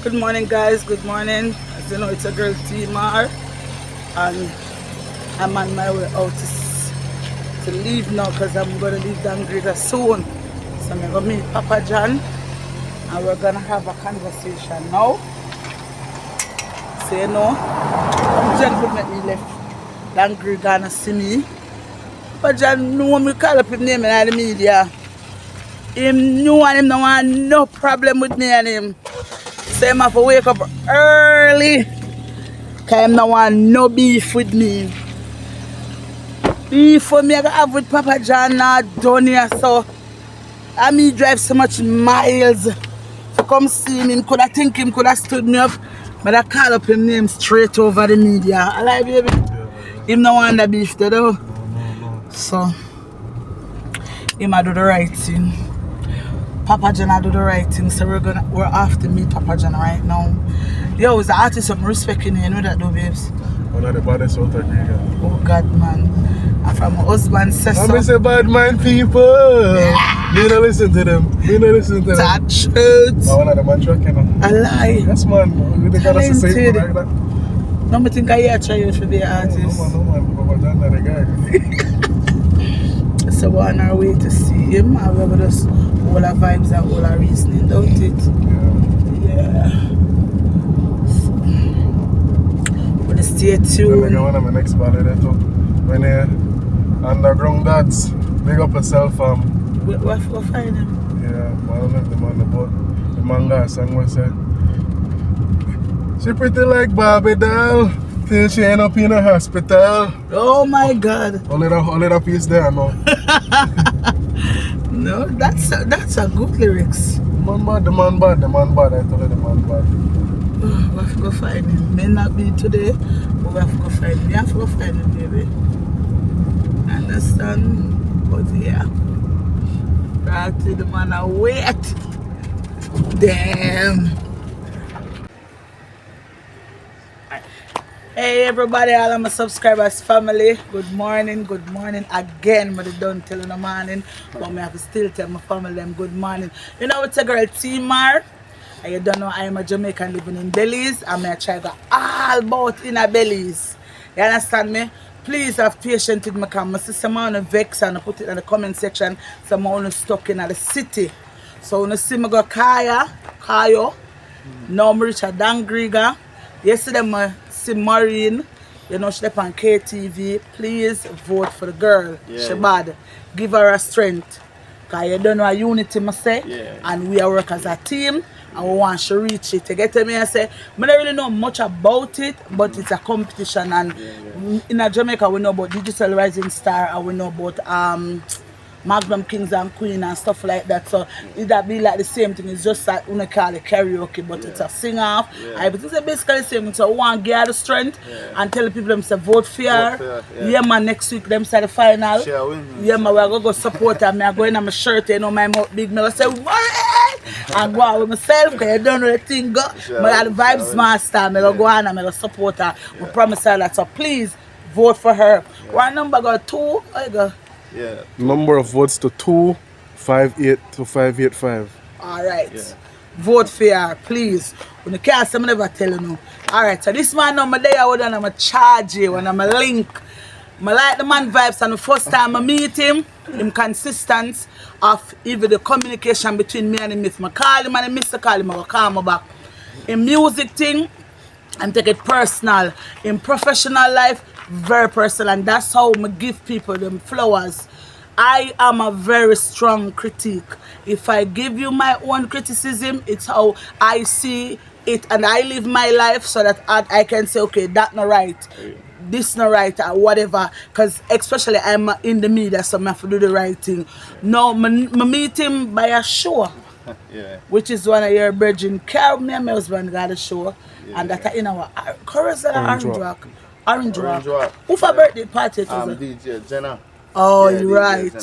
Good morning, guys. Good morning. As you know, it's a girl Timar, and I'm on my way out to leave now because I'm going to leave down griga soon. So I'm going to meet Papa John and we're going to have a conversation now. Say no. Papa John could make me left down griga and see me. Papa John knew me call up his name in the media. Him knew and him no want no problem with me and him. So him have to wake up early because him no want no beef with me. Beef for me I have with Papa John not done here, so I me drive so much miles to come see him. Him could have think him could have stood me up, but I call up him name straight over the media. I like baby. Him no want the beef though. No. So him I do the right thing. Papa John I do the right thing, so we're off to meet Papa John right now. Yo, is the artist I'm respecting you know that though, babes? One of the baddest out of griga. Oh God, man. And from my husband says so. I'm say bad mind people. Yeah. You don't listen to them. That truth. One of them man truck, you know. A lie. Yes, man. We got us to say like that. No, I think I hear try you to be an artist. No, man. Papa John not the guy. So we're on our way to see him. And we're going to just all our vibes and all our reasoning, don't it? Yeah. So, we're going to stay tuned. One of my next ballad there too. When underground dads, big up yourself, We'll find him. Yeah, one of them on the boat. The manga song was said. She pretty like Barbie doll till she end up in a hospital. Oh my God. Only that piece there, no. No, that's a good lyrics. The man bad. I told you the man bad. We have to go find him. May not be today, but we have to go find him. We have to go find him, baby. Understand? But yeah. Right to the man I wait. Damn. Hey everybody, all of my subscribers family. Good morning again. But they don't tell in the morning, but me have to still tell my family them good morning. You know it's a girl Timar. And you don't know I am a Jamaican living in Belize. I'm going to try to go all about in a Belize. You understand me? Please have patience with me because my sister want to vex and put it in the comment section. So I'm only stuck in the city. So when you see me go Kayo. Now I'm reach a Dan griga. Yesterday I see Maureen. You know she on KTV. Please vote for the girl. She bad. Give her a strength. Because you don't know a unity I say. And we are work as a team. And we want to reach it. You get me? I say, I don't really know much about it, but it's a competition. And in Jamaica, we know about Digital Rising Star and we know about Magnum Kings and Queen and stuff like that. So it'd be like the same thing. It's just like we call it karaoke, but it's a sing-off. But it's basically the same thing. So we want to give her the strength and tell the people them say vote for her. Yeah, man, next week them say the final. Yeah, man, we're going to go support her. I'm going in my shirt, you know, my mouth big. I say, and go out with myself because you don't know the thing go. But I'm the vibes master. I'm going to go on and I'm going to support her. We promise her that. So please vote for her. What number got 2? I go. Yeah. Number of votes to 258 to 585. Alright. Vote for her, please. When you can't say, I never tell you no. Alright, so this man number there, I'm a charge you when I'm a link. I like the man vibes and the first time I meet him consistent of even the communication between me and him. If I call him and I miss the call him, I will call him back. In music thing, and take it personal. In professional life, very personal, and that's how I give people them flowers. I am a very strong critique. If I give you my own criticism, it's how I see it and I live my life so that I can say, okay, that's not right, this not right, or whatever. Because especially I'm in the media, so I have to do the right thing. Now, I meet him by a show, which is one of your brethren. Carol, me and my husband got a show, and that in our Orange Rock. Who for birthday party? DJ Jenna. Oh, you're right.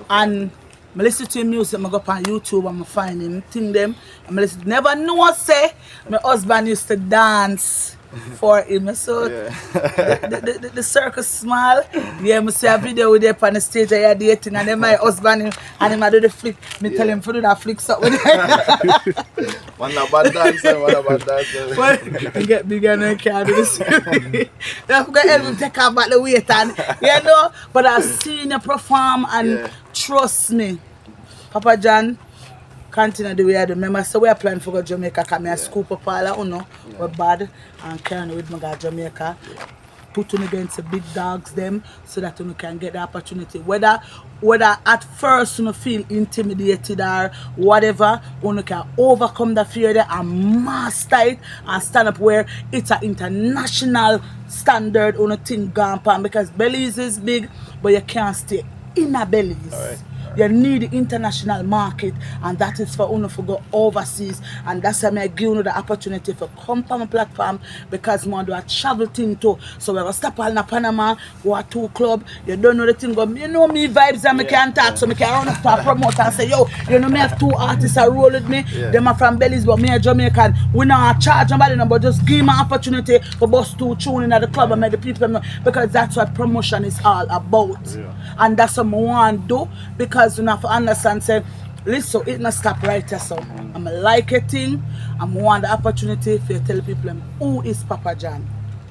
And I listen to him music, I go up on YouTube and I find him, think them. And I listen, never know say my husband used to dance for him. So the circle small. Yeah, I see a video with them on the stage I dating and then my husband and him I do the flick. Me tell him to do that flick up with One a bad dancer, one a bad dancer. Well, I get bigger and I can't do this. I'm gonna help him take off back the weight and you know, but I've seen you perform and trust me, Papa John. Continue the way I do. Remember, so we are planning for go Jamaica. Come here, scoop up all of know. We're bad and carrying with me go Jamaica. Put on against the big dogs them so that you can get the opportunity. Whether at first you feel intimidated or whatever, you can overcome the fear there and master it and stand up where it's an international standard on a thing gone pan because Belize is big, but you can't stay in a Belize. All right. You need the international market and that is for you to go overseas and that's why I give you the opportunity for come on my platform because I do a travel thing too. So we're going to stop all in Panama, go to club, you don't know the thing, go, you know me vibes and I can talk so I can run up to a promoter and say, yo, you know me have 2 artists that roll with me, them are from Belize but me a Jamaican, we not charge nobody no, but just give me an opportunity for bust 2 tune in at the club and make the people know because that's what promotion is all about. And that's what I want to do because you have to understand, say, listen, it not stop right here, so I'm like a thing, I'm want the opportunity for you to tell people who is Papa John.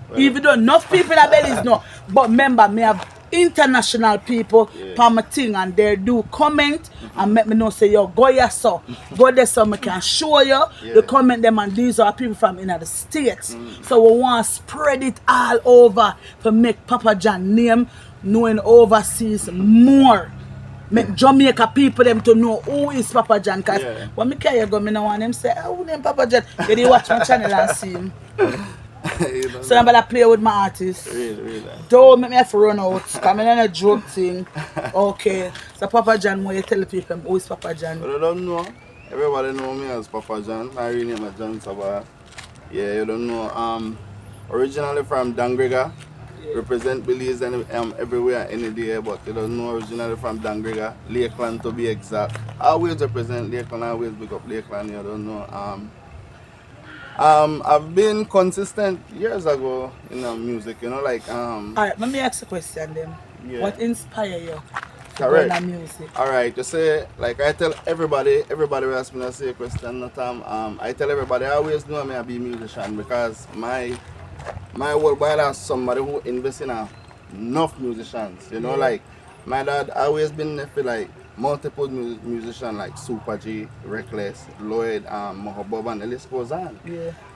Well, even though enough people in Belize know, but remember, me have international people for my thing and they do comment and make me know, say, yo, go here, so go there, so I can show you the comment them and these are people from in the States. So we want to spread it all over to make Papa John name knowing overseas more. Make Jamaica people them to know who is Papa John. Cause when me carry go, me no want them say, who name Papa John? They watch my channel and see him. So I'm gonna play with my artists. Really. Don't make me have to run out. Come in on a joke thing. Okay. So Papa John, what you tell people who is Papa John? But I don't know. Everybody know me as Papa John. My real name is John Sabah. Yeah, you don't know. Originally from Griga. Represent Belize and everywhere any day, but you don't know originally from Griga, Lakeland to be exact. I always represent Lakeland, I always pick up Lakeland, you don't know. I've been consistent years ago in music, you know, like Alright, let me ask a question then. What inspired you to go correct. in music? Alright, to say, like I tell everybody will ask me to say a question that I tell everybody I always know me I be a musician because my whole body has somebody who invests in enough musicians, you know, like my dad always been there for like multiple musicians like Super G, Reckless, Lloyd, Mohabob and the list goes on.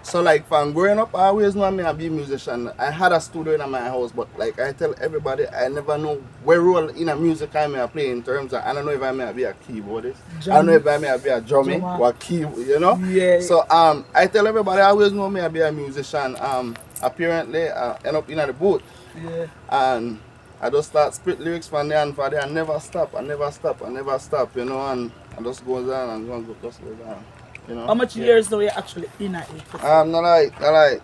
So like from growing up I always know me I be a musician. I had a studio in my house but like I tell everybody I never know where role in a music I may play in terms of I don't know if I may be a keyboardist, I don't know if I may be a drumming or keyboard, you know. So I tell everybody I always know me I be a musician. Apparently I end up in the booth and I just start spit lyrics from there and for there. I never stop, you know, and I just goes on and just goes on, you know. How much years do you actually in it? Not like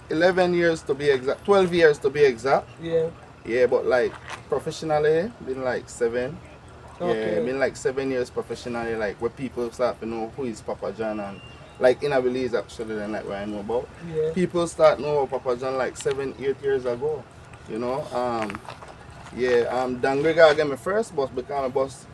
11 years to be exact, 12 years to be exact. Yeah, but like professionally, been like 7. Yeah, been like 7 years professionally, like where people start to know who is Papa John and like in a Belize actually, then like where I know about. People start know about Papa John like 7-8 years ago, you know. Griga I get my first bus because I bus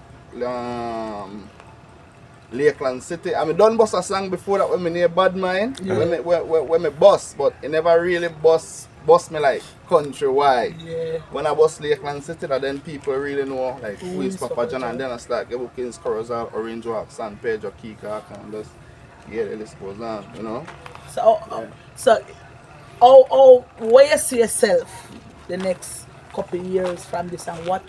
Lakeland City. I done bus a song before that when me near Bad Mind, when me bus, but it never really bus me like countrywide. When I bus Lakeland City, that then people really know like who is Papa John, and then I start get bookings Corozal, Orange Walk, San Pedro, Keycock, and just the list goes on, you know. So where you see yourself the next couple of years from this and what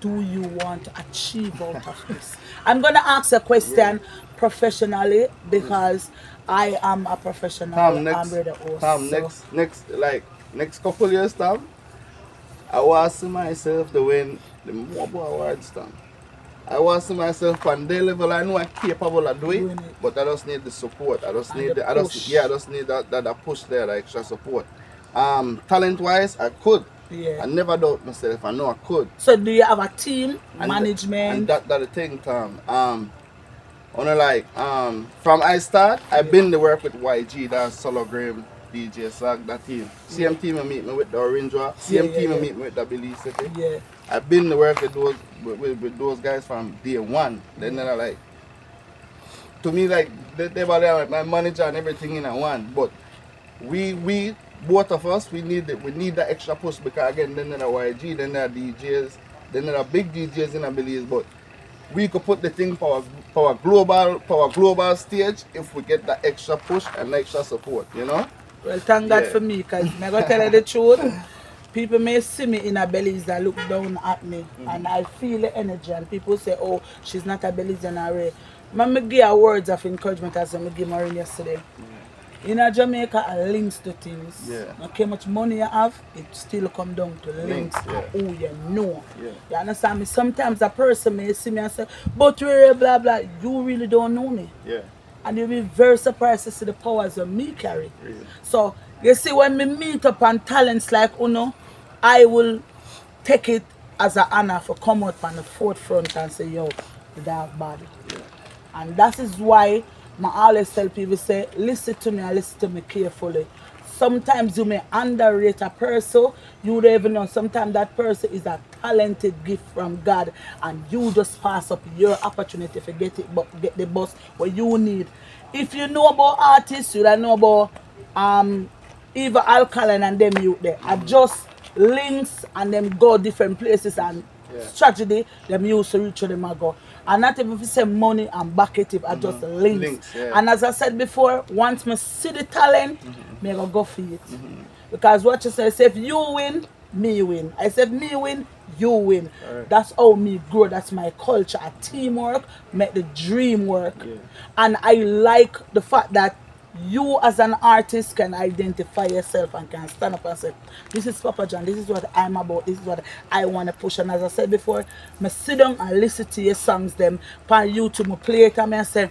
do you want to achieve out of this? I'm going to ask a question professionally because I am a professional. I'm ready to host. Next couple years time, I want to see myself to win the Mobo Awards time. I want to see myself on their level. I know I'm capable of doing it, but I just need the support. I just need that push there, the extra support. Talent wise, I could. I never doubt myself. I know I could. So do you have a team, management? And that's the thing, Tom. From I start, I've been to work with YG, that's Sologram, DJ Sag, that team. Same team I meet me with the Orange Rock, same team I meet me with the Belize City. Yeah. I've been to work with those guys from day one. Then they're like, to me, like, they were like my manager and everything in one. But we both of us, we need that extra push because again, then there are YG, then there are DJs, then there are big DJs in the Belize, but we could put the thing for our global stage if we get that extra push and extra support, you know? Well, thank God for me, because I'm going to tell you the truth. People may see me in a Belize that look down at me, and I feel the energy, and people say, oh, she's not a Belizean already. I give her words of encouragement as I give Maureen yesterday. In Jamaica, I links to things. Yeah. No care much money you have, it still come down to links yeah. who you know. Yeah. You understand me? Sometimes a person may see me and say, but we're blah blah, you really don't know me. Yeah. And you'll be very surprised to see the powers that me carry. Really? So you see, when we meet up on talents like Uno, I will take it as an honor for come out on the forefront and say, yo, the dog bad. Yeah. And that is why I always tell people, say, listen to me and listen to me carefully. Sometimes you may underrate a person, you don't even know. Sometimes that person is a talented gift from God, and you just pass up your opportunity to get it, but get the bus what you need. If you know about artists, you don't know about Eva Alkaline and them youth there. I just links and them go different places and strategy them used to reach them and go. And not even if you say money and back it, I just links. And as I said before, once I see the talent, me go for it. Because what you say, if you win, me win. I said me win, you win. Right. That's how me grow. That's my culture. Teamwork make the dream work. And I like the fact that you as an artist can identify yourself and can stand up and say, this is Papa John, this is what I'm about, this is what I want to push. And as I said before, I sit down and listen to your songs, them on YouTube, I play it and I say,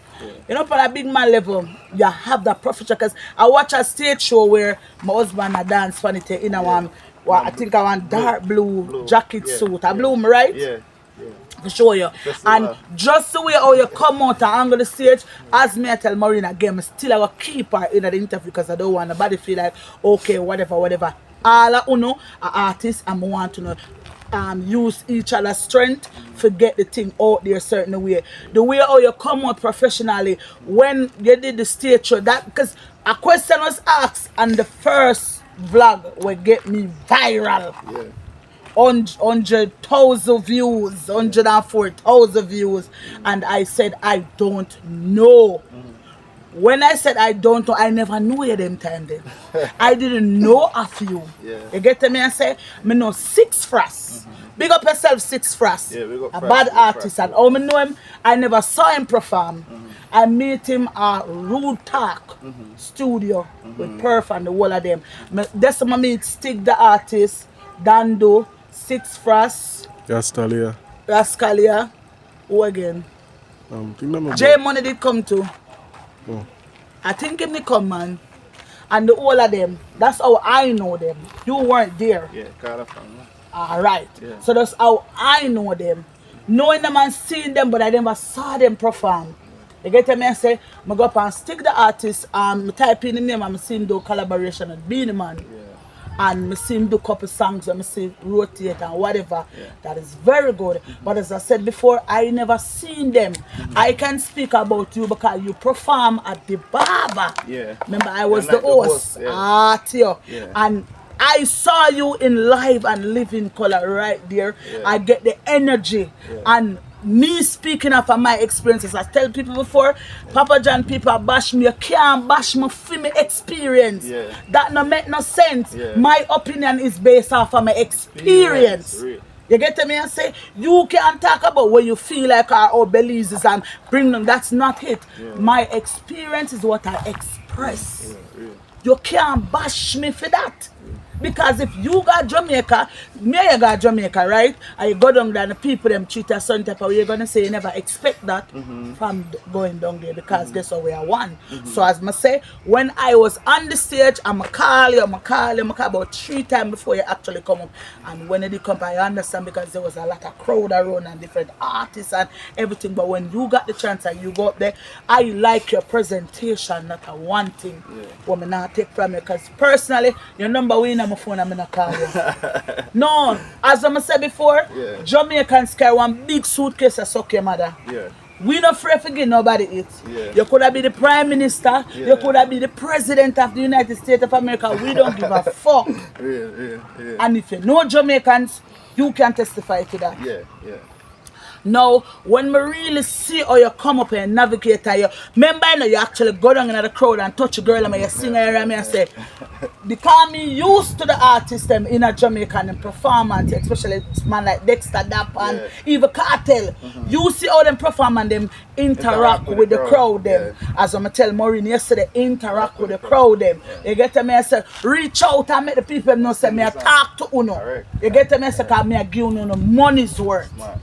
you know, for a big man level, you have that professional. Because I watch a stage show where my husband a dance funny thing in a one, well, I think I want dark blue jacket suit, a blue, right? Yeah. To show you. And just the way how you come out and angle the stage, as me I tell Maureen again, I still have a keep her in the interview because I don't want nobody feel like, okay, whatever. All I know, are artists, and I want to know use each other's strength to get the thing out there a certain way. The way how you come out professionally when you did the stage show, that because a question was asked and the first vlog will get me viral. 100,000 views, 104,000 views, and I said I don't know. When I said I don't know, I never knew you them time then. I didn't know of you. You get to me and say, me know Six Frost. Big up yourself, Six Frost. A bad artist, and how me know him, I never saw him perform. I meet him at Rude Talk studio with Perf and the whole of them. That's when I meet Stig the artist, Dando, Six Frost, Rascalia, who again? J Money did come too. I think him did come, man. And the whole of them. That's how I know them. You weren't there. Alright. So that's how I know them. Knowing them and seeing them, but I never saw them perform. You get me and say, I go up and stick the artist, type in the name and I see him do collaboration with Beanie Man. And I see him do couple songs and I see rotate and whatever. That is very good. But as I said before, I never seen them. I can speak about you because you perform at the Barber. Remember, I was the host. And I saw you in live and living color right there. I get the energy. And me speaking of my experiences, I tell people before, Papa John, people bash me, you can't bash me for my experience. That no make no sense. My opinion is based off of my experience. You get to me and say, you can't talk about what you feel like or Belize is and bring them. That's not it. My experience is what I express. You can't bash me for that. Because if you got Jamaica, me you got Jamaica, right? And you go down there and the people them treat a certain type of way, you're gonna say you never expect that from going down there because guess what we are one. So as I say, when I was on the stage, I'm a call you about 3 times before you actually come up. And when they come, I understand because there was a lot of crowd around and different artists and everything. But when you got the chance and you go up there, I like your presentation, not a one thing. What me not take from you, because personally, your number one on my phone, I'm not call you. No, as I said before, Jamaicans carry one big suitcase and suck your mother. Yeah. We not afraid to give nobody it. Yeah. You could have been the Prime Minister, you could have been the President of the United States of America. We don't give a fuck. Yeah. And if you know Jamaicans, you can testify to that. Yeah. Now, when me really see how you come up and navigate, and you remember, you know, you actually go down in the crowd and touch a girl and you sing her and me and say, because me used to the artists them in a Jamaican performance, especially man like Dexter Dapp and even Cartel. You see how them perform and them interact with the crowd them. As I'm tell Maureen yesterday, interact with the crowd them. You get me, I say, reach out and make the people know say me I talk to uno. You get me, I say, because me I give uno money's worth. Smart.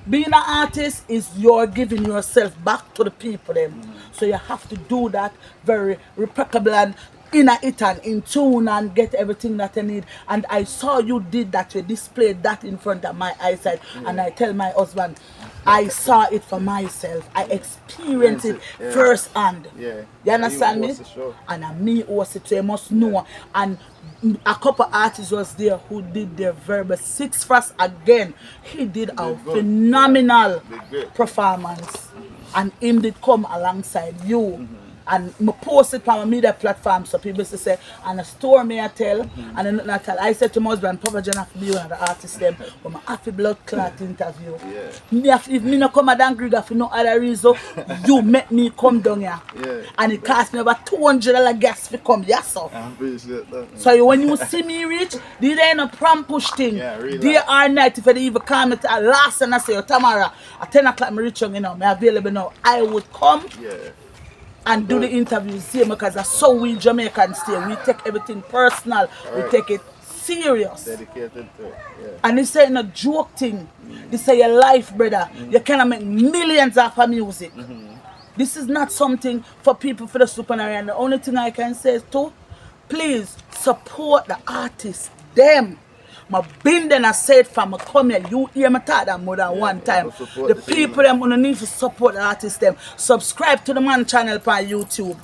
Being an artist is you're giving yourself back to the people them. So you have to do that very impeccable and in it and in tune and get everything that you need. And I saw you did that, you displayed that in front of my eyesight. And I tell my husband, I saw it for myself. I experienced it firsthand. You understand me? And me was it, so you must know. And a couple artists was there who did their very best. 6 Frost again, he did a phenomenal performance. And him did come alongside you. And me post it on my media platform so people say, and a store me I tell, and then I tell. I said to my husband, Papa John have to be one of the artists them, but I have a blood clot interview. If me no come down griga for no other reason, you make me come down here. And it cost me about $200 gas to come, yes sir. I appreciate that. So when you see me reach, these ain't no prom push thing. Day or night, if they even call me to last and I say, tomorrow at 10 o'clock me reach, you know, me available now. I would come. And do the interview same because that's so we Jamaicans stay. We take everything personal. We take it serious. Dedicated to it. And this ain't a joke thing. This is your life, brother. You cannot make millions off of music. This is not something for people for the supernary. And the only thing I can say is to please support the artists. Them. My been then I said from I come here, you hear me talk that more than one time. The people them gonna need to support the artists them. Subscribe to the man channel on YouTube.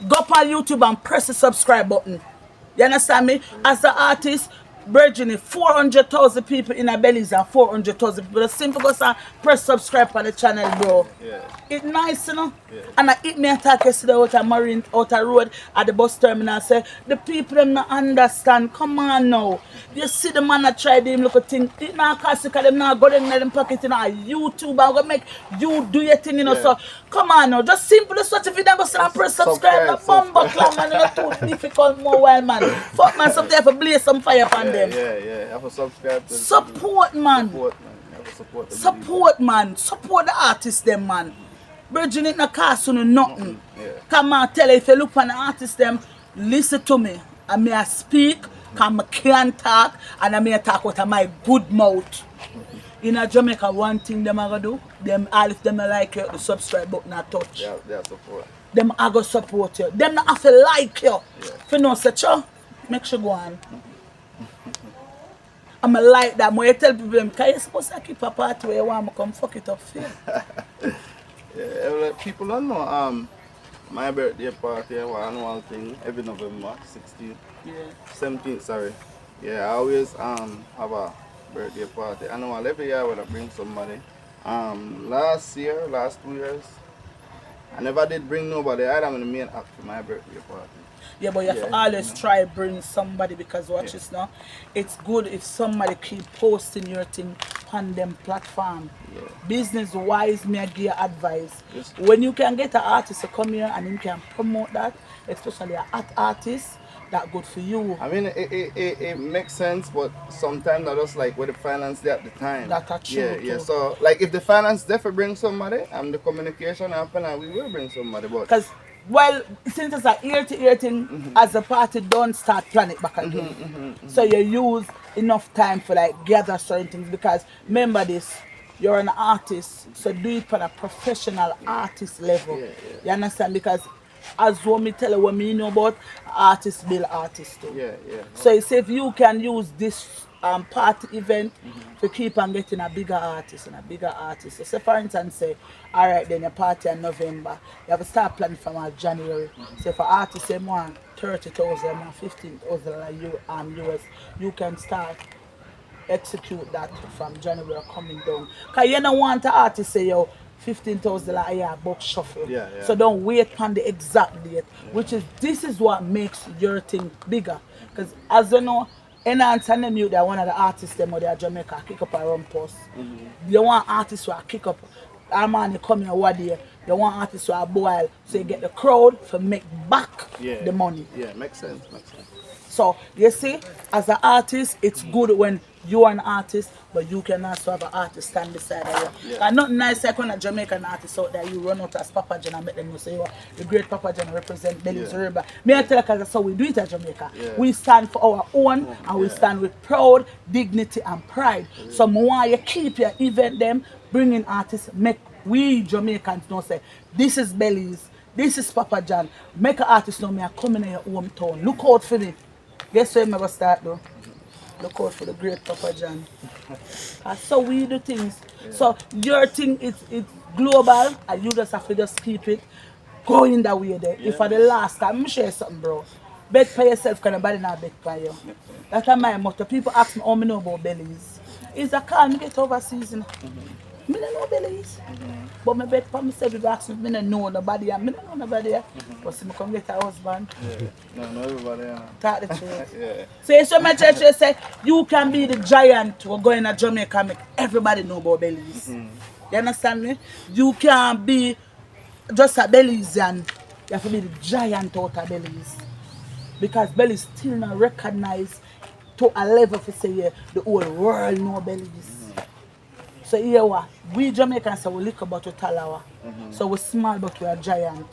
Go up on YouTube and press the subscribe button. You understand me? As the artist, Virginia, 400,000 people in a Belize and 400,000 people. The simple goes and press subscribe on the channel, bro. It's nice, you know? And I hit me attack yesterday out of Marine, out of road at the bus terminal. Say, the people them not understand. Come on now. You see the man that tried him look at thing. It not cost because them not go in them pocket, you know, YouTube. I'm going to make you do your thing, you know. So, come on now. Just simple as such if you never and press subscribe. The bumper clan, man. It's not too difficult, more wild, man. Fuck, man. Something have to blaze some fire upon them. Have to subscribe to support, man. Support, man. Support the artists, them, man. Virgin it not cost you nothing. Come on, tell you, if you look on the artists, them, listen to me. And me I speak, because I can't talk, and I may talk out of my good mouth. In a Jamaica, one thing them are going to do, them all if them like you, the subscribe button I touch. They support. Them are going to support you. Them not have to like you. If you know such a, make sure go on. I'm like that. When you tell people, because you're supposed to keep a party where you want to come fuck it up for you. People don't know. My birthday party, an annual thing, every November, 16th. 17th, sorry. I always have a birthday party. Annual every year when I bring somebody. Last 2 years, I never did bring nobody. I'm the main act for my birthday party. Yeah, but you have to always try bring somebody because watch this now. It's good if somebody keep posting your thing on them platform. Business wise, me I give you advice. When you can get an artist to come here and you can promote that, especially an art artist, that good for you. I mean, it makes sense, but sometimes I just like with the finance there at the time. That's true. Yeah. So like if the finance definitely bring somebody and the communication happen, and we will bring somebody. But because Well, since it's a ear-to-ear thing, as the party don't start plan it back again. So you use enough time for like gather certain things because remember this, you're an artist, so do it for a professional artist level. You understand? Because as what me tell you, what me know about artists build artists too. So it's if you can use this party event to keep on getting a bigger artist and a bigger artist. So say for instance say, all right then your party in November, you have to start planning from January. So for artists they want 30,000 or 15,000 US, you can start execute that from January coming down. Cause you don't want the artist say yo 15,000 a year box shuffle. So don't wait on the exact date. Which is this is what makes your thing bigger. Because as you know, Enhance and them you they're one of the artists them or they're Jamaica kick up a run post. You want artists who are kick up Armani come here one day. You want artists who are boil so you get the crowd to make back the money. Yeah, makes sense. So you see, as an artist, it's good when you're an artist, but you can also have an artist stand beside you. And not nice like when a Jamaican artist out there, you run out as Papa John and make them know say you are the great Papa John represent Belize River. Me I tell you that's how we do it at Jamaica. We stand for our own and we stand with proud, dignity and pride. So I want you keep your event them, bring in artists, make we Jamaicans know say, this is Belize, this is Papa John. Make an artist know me I come in your hometown. Look out for me. Guess where I'm going to start though? Look out for the great Papa John. That's how we do things. So your thing is global and you just have to just keep it going that way there. If for the last time, I'm share something bro. Bet for yourself can nobody not bet for you. That's my motto. People ask me how I know about Belize. It's a call me get overseas. You know. I don't know Belize. But I bet for myself if I ask me, I don't know nobody. I don't know nobody. But see me come get a husband. No, everybody. Talk the truth. So it's so my church say you can be the giant who go in a Jamaica and make everybody know about Belize. You understand me? You can't be just a Belizean. You have to be the giant out of Belize. Because Belize still not recognized to a level to say yeah, the whole world know Belize. So here what? We Jamaicans say we little but we talawa. So we small but we are giant.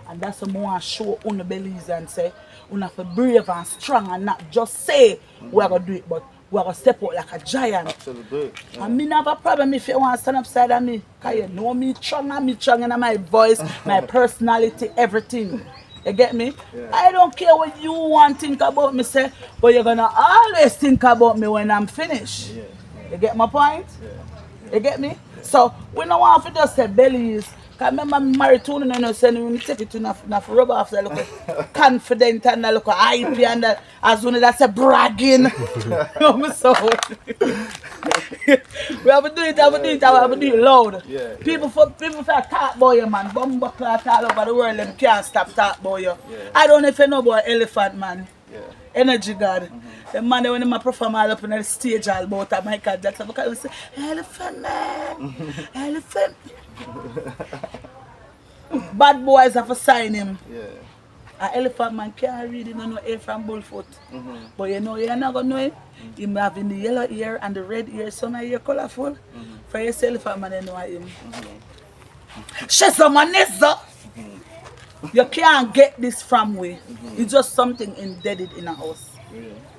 And that's what I want to show on the Belize and say we have to be brave and strong and not just say we are going to do it, but we are going to step out like a giant. Absolutely. And me not have a problem if you want to stand up side of me. Because you know me strong in my voice, my personality, everything. You get me? I don't care what you want to think about me, say, but you're going to always think about me when I'm finished. You get my point? You get me? So, we don't want to just say Belize. Because remember, married to you know, saying when you take it to enough rub off, they look confident and they look hype and as soon as that's a bragging. You know me so. We have to do it, we have to do it loud. People for talk about you, man. Bumbo cloth all over the world, them can't stop talk about you. I don't know if you know about Elephant Man. Energy God. The man when they perform all up on the stage all about Michael Jackson because they say, Elephant Man, Elephant. Bad boys have to sign him. An Elephant Man can't read him, no hair from Bullfoot. But you know, you're not going to know him. Him having the yellow ear and the red ear, some of you colorful. For your Elephant Man, you know him. She's a manessa. You can't get this from we. It's just something embedded in us.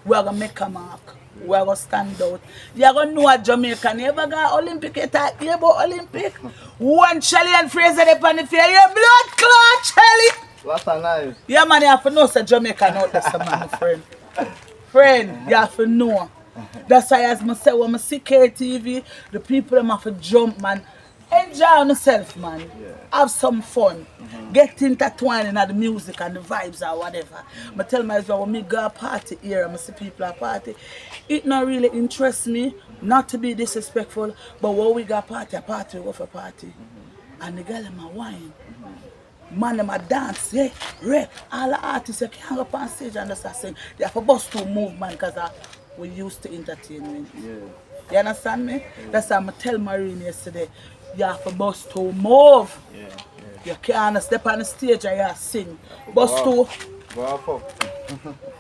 We're going to make a mark. We're going to stand out. You're going to know a Jamaican. You ever got Olympic? You talk about Olympic? One Shelly and Fraser up on the field. You're blood clot, Shelly. Last time live. Yeah, man, you have to know it's a Jamaican out there, so, man, friend. Friend, you have to know. That's why, as I say, when I see KTV, the people them have to jump, man. Enjoy yourself, man. Have some fun. Get intertwined in the music and the vibes or whatever. I tell myself when I go a party here, I see people at party. It not really interests me, not to be disrespectful, but when we go a party, we go for a party. And the girl them a wine. Man them a dance, yeah, right. All the artists you can't go up on stage and just sing. They have to bust to move, man, because we used to entertainment. You understand me? That's why I tell Marine yesterday. You have to bust to move. You can't step on the stage and you sing. Bust to.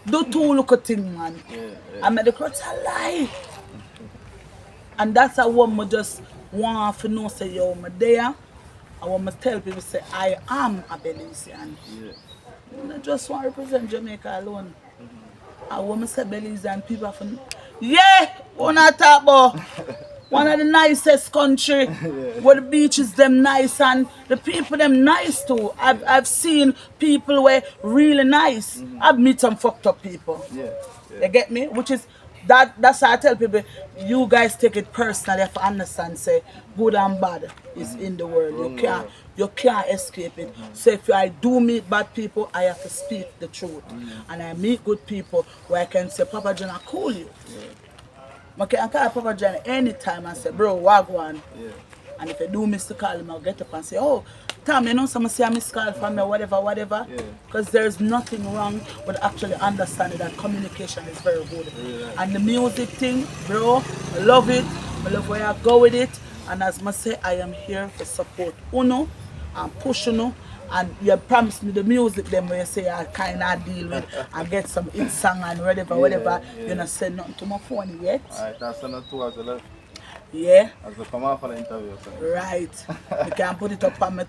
Do two look at thing, man. I make the crowds alive. And that's how one I just want to know say, yo, I'm there. I want to tell people say I am a Belizean. Yeah. I just want to represent Jamaica alone. I want to say Belizean people have to, yeah, wanna talk about one of the nicest country where the beaches them nice and the people them nice too. I've seen people where really nice. I've met some fucked up people. Yeah. You get me? Which is that's why I tell people you guys take it personally. You have to understand say good and bad is in the world. You can't escape it. So if I do meet bad people, I have to speak the truth. And I meet good people where I can say, Papa John, I call you. I can call Papa John anytime and say, bro, wagwan. Yeah. And if I do miss the call, I'll get up and say, oh, Tom, you know, someone say I miss call from me, whatever. Because there's nothing wrong with actually understanding that communication is very good. And the music thing, bro, I love it. I love where I go with it. And as I say, I am here to support Uno and push Uno. And you promised me the music them where you say I kind of deal with and get some hit song and whatever. You not send nothing to my phone yet. Alright, that's another 2 hours left. Yeah. As we come out for the interview. So. Right. You can put it up on my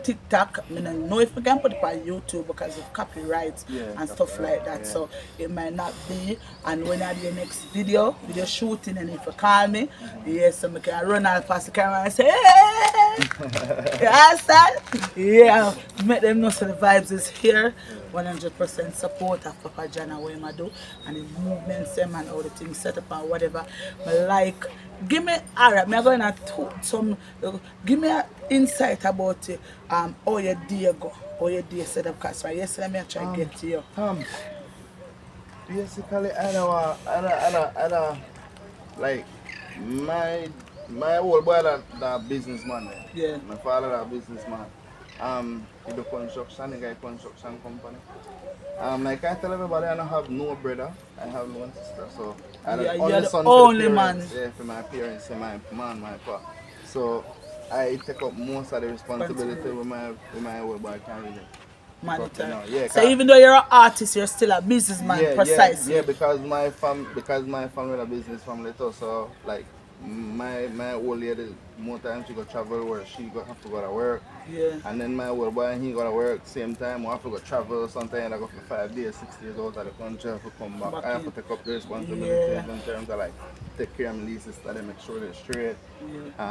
TikTok. I don't know if we can put it on YouTube because of copyrights and stuff like that. So it might not be. And when I do the next video shooting, and if you call me, yes, so I can run out past the camera and say, hey! You understand? Yeah. Make them know so the vibes is here. 100% support of Papa John and what I do and his movements and all the things set up and whatever. But like, give me, alright, I'm going to talk some, give me an insight about how your day go, how your day set up. Because yesterday I try to get to you. Basically, I know, like, my old boy that businessman. Yeah. My father that businessman. He do construction, he got a construction company. Like I tell everybody, I don't have no brother, I have no sister, so I don't you're the son only for the man. parents, yeah, for my parents, and my mom, my pa. So I take up most of the responsibility with my old boy carrying it. Yeah, so even though you're an artist, you're still a businessman, precisely. Yeah, because my family a business family too, so like my old lady, more time she go travel where she go have to go to work. Yeah. And then my old boy he go to work same time. I have to go travel sometimes. I go for 5 days, 6 days out of the country. I have to come back. I have to take up the responsibilities in terms of like take care of my leases, that make sure they're straight.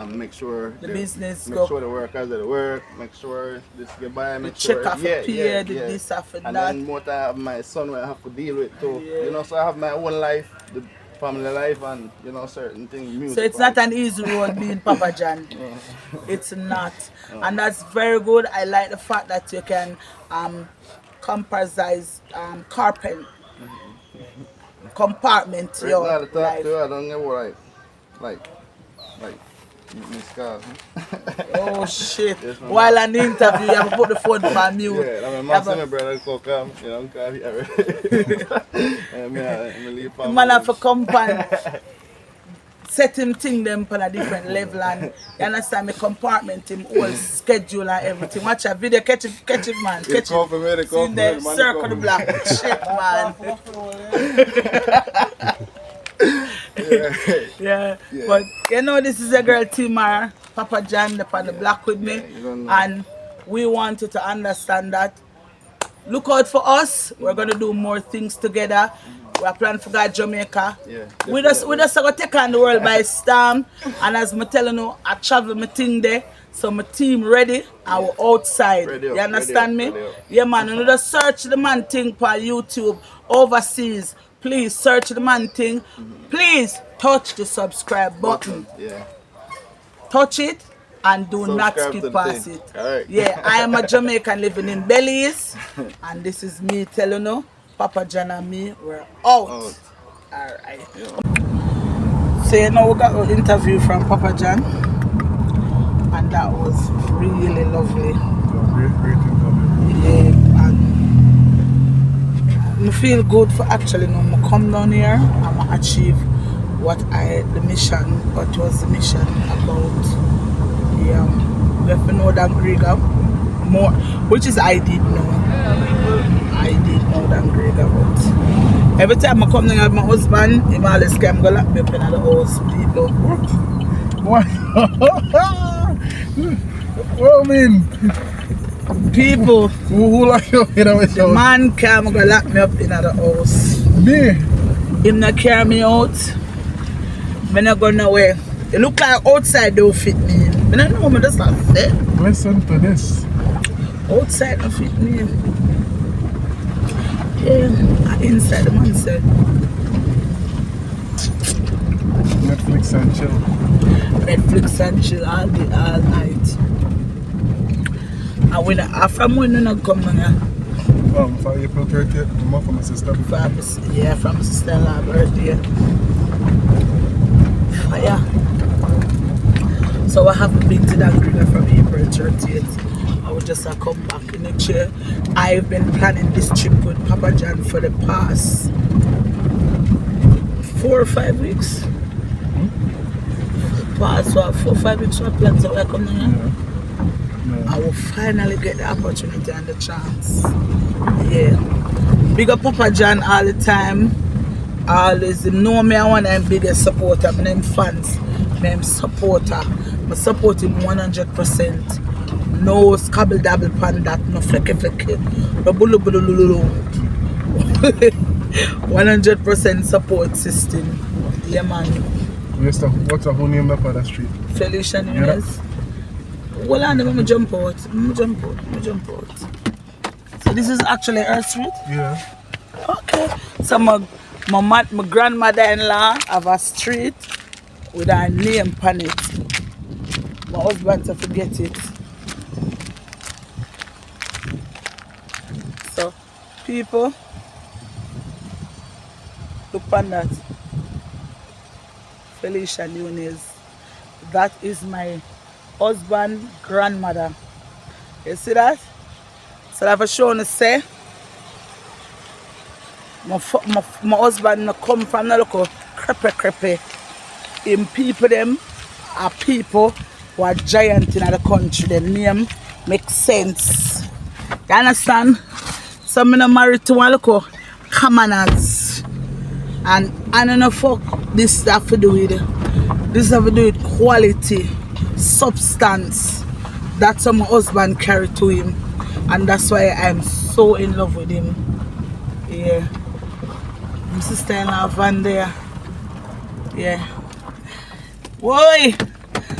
Make sure the business make sure the workers at the work, make sure this get by, make check sure off this off and that. then more time I have my son where I have to deal with too. You know, so I have my own life, the family life and you know certain things. Music. So it's not an easy road being Papa John. It's not. And that's very good. I like the fact that you can compartmentalize compartment right your now, the life. too, I don't know like Miss Carl. Oh shit. Yes, while on the interview, you have to put the phone on mute. Yeah, I'm a my brother go come, you know, come here. Man have to come and set him thing them on a different level and you understand me compartment him whole schedule and everything. Watch a video, catch it man, catch it. See the circle the black shit man. Yeah. But you know this is a girl Timar, Papa John upon the block with me and we want you to understand that look out for us. We're gonna do more things together. We're planning for God Jamaica. We just gonna take on the world by storm and as I telling you, I travel my thing there. So my team ready and we're outside. You understand me? Yeah man, you know just search the man thing for YouTube overseas. Please search the man thing. Please touch the subscribe button. Touch it and do not skip past it. Right. Yeah, I am a Jamaican living in Belize and this is me telling you, Papa John and me, we're out. Alright. So you know we got an interview from Papa John and that was really lovely. Great interview. Yeah, and I feel good for actually now I come down here and I achieve what the mission about we have to know than griga more, which is I did know than griga, but every time I come down with my husband, he always come go lock me up in the house, people. What? What I mean? People, Who like you in our the house? man can't go lock me up in the house. Me? Him not carry me out. Me not go nowhere. It look like outside don't fit me in. I don't know, me just not say. Listen to this. Outside don't fit me in. Yeah, inside the man said. Netflix and chill. Netflix and chill all day, all night. And when from when you not come now, For April 30th, I'm off for my sister. from my sister-in-law birthday. Fire. So I haven't been to that griga from April 30th. I will just come back in the chair. I've been planning this trip with Papa John for the past 4 or 5 weeks. Past 4 or 5 weeks I plan to come here. Yeah. I will finally get the opportunity and the chance. Yeah. Big up Papa John all the time. Always know me, I want I'm biggest supporter. My name fans. I'm supporter. I support him 100%. No scabble dabble pan that, no flecky flecky. No bulu bulu lulu. 100% support system. Yeah man. What's the whole name of that street? Felicia Nunez. Well, I'm gonna jump out. I'm jump out. So this is actually her street? Yeah. Okay. So my grandmother-in-law have a street with her name on it. My husband to forget it. So people, look on that. Felicia Nunez. That is my husband grandmother. You see that? So I have shown to say my husband no come from no local creepy. Him people them are people who are giant in the country. Their name makes sense. You understand? So I'm not married to one local commoners. And I don't know fuck this have to do with this have to do with quality, substance. That's what my husband carried to him. And that's why I'm so in love with him. Yeah. My sister-in-law van there. Yeah. Woi!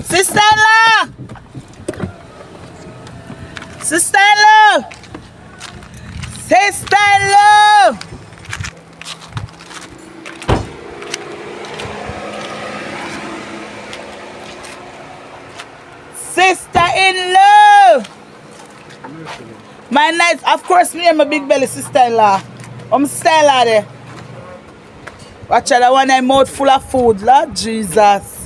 Sister-in-law! Sister-in-law! Sister-in-law! Sister-in-law! My nice, of course, me and my big belly sister-in-law. I'm sister-in-law there. Watch out, that one I mouth full of food, Lord Jesus.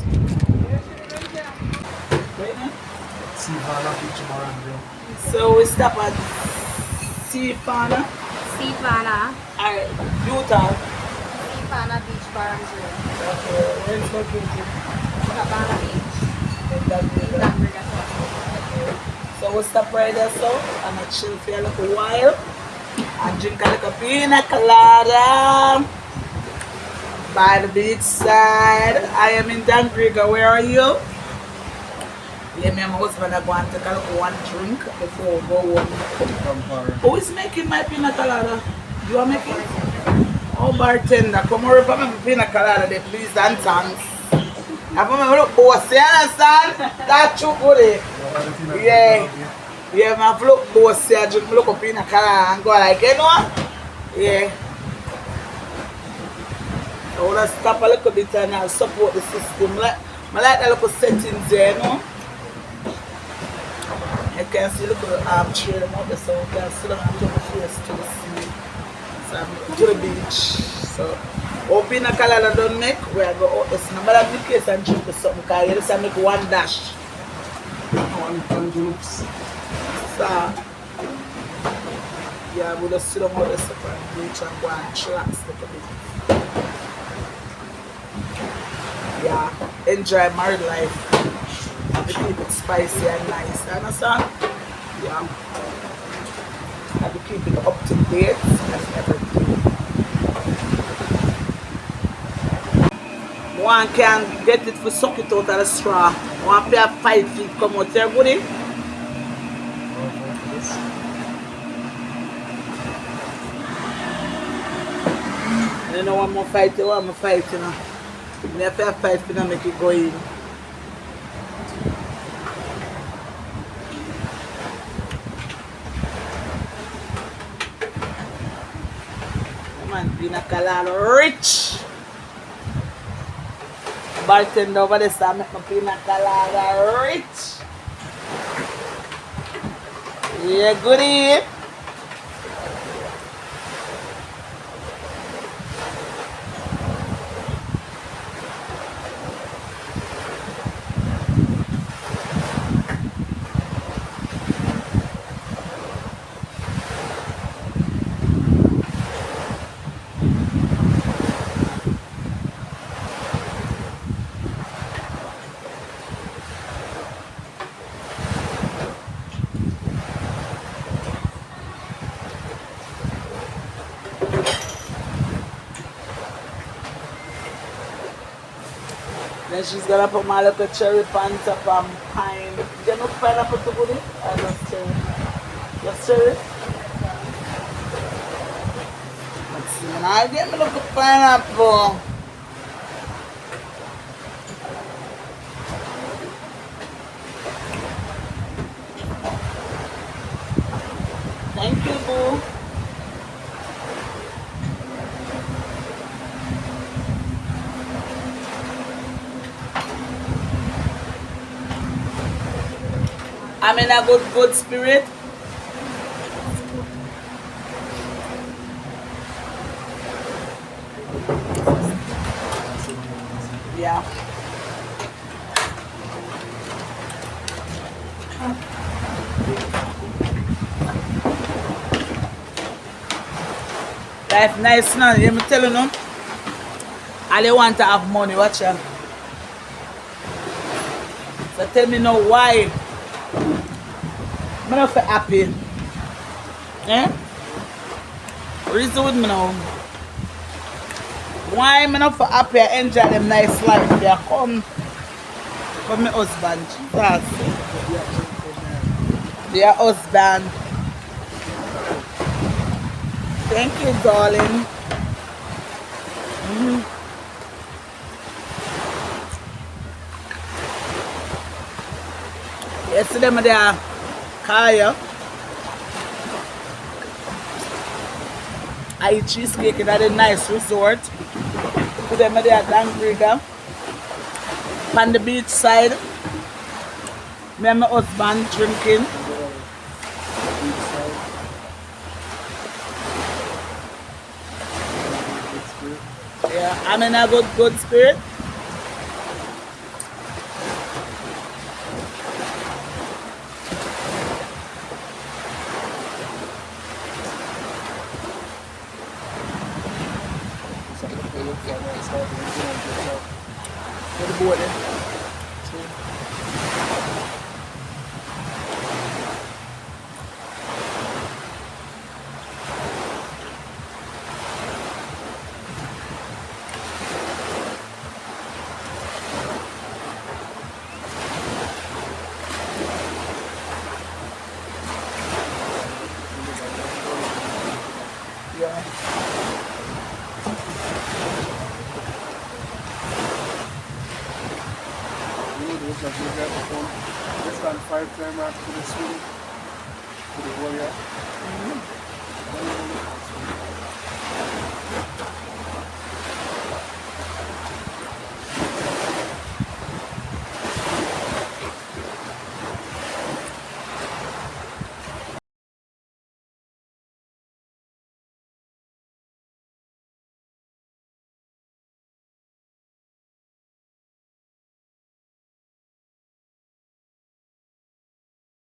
So we stop at Sifana. Alright, Utah. Sifana Beach Bar and Grill. Okay, where is located? Cabana Beach. In that In area. Griga. So we'll stop right there, so I'm gonna chill for a little while and drink a little pina colada by the beach side. I am in Griga. Where are you? Yeah, me and my husband are going to take a little one drink before we go home. Who is making my pina colada? You are making? Oh, bartender, come over for my pina colada, there, please, and thanks. I put my look boss, you understand? That's true, buddy. Yeah. Yeah, my look boss, I drink my look up pina colada and go like, you know? Yeah. I want to stop a little bit and I'll support the system. I like the little settings there, you know? You can see look at the tree them out there, so you can see them and turn the face to the sea. So I'm to the beach. So open a color don't make, we are go out this number of the place and drink something because you just make one dash. One loops. So yeah, we just sit down out this beach and go and chillax a little bit. Yeah, enjoy married life. To keep it spicy and nice, you understand? Yeah. Have to keep it up to date and everything. One can get it for suck it out of the straw. One pair of 5 feet come out there, buddy. you know one more fight, you want more fight, you know. Me have to fight for make it go in. Come on, pina colada rich. Bartender over there, so I make my pina colada rich. Yeah, goodie. Then she's gonna put my little cherry on top of pine. Get no pineapple to put it? I just cherry. Just cherry? Let's see, when I get my little pineapple. Thank you, boo. I'm in a good spirit. Yeah. Life nice now. Let me tell you no. I don't want to have money. Watch out. So tell me now why. I'm not feel happy. Eh? Reason with me now. Why am I not feel happy? I enjoy them nice life. They come for my husband. Jesus. Their husband. Thank you, darling. Yesterday, my dear Kaya, I eat cheesecake in a nice resort. Today, my dear griga on the beach side. Me and my husband drinking. Yeah, I'm in a good spirit. With the board then. Yeah. Less than 5 times after the swing to the warrior.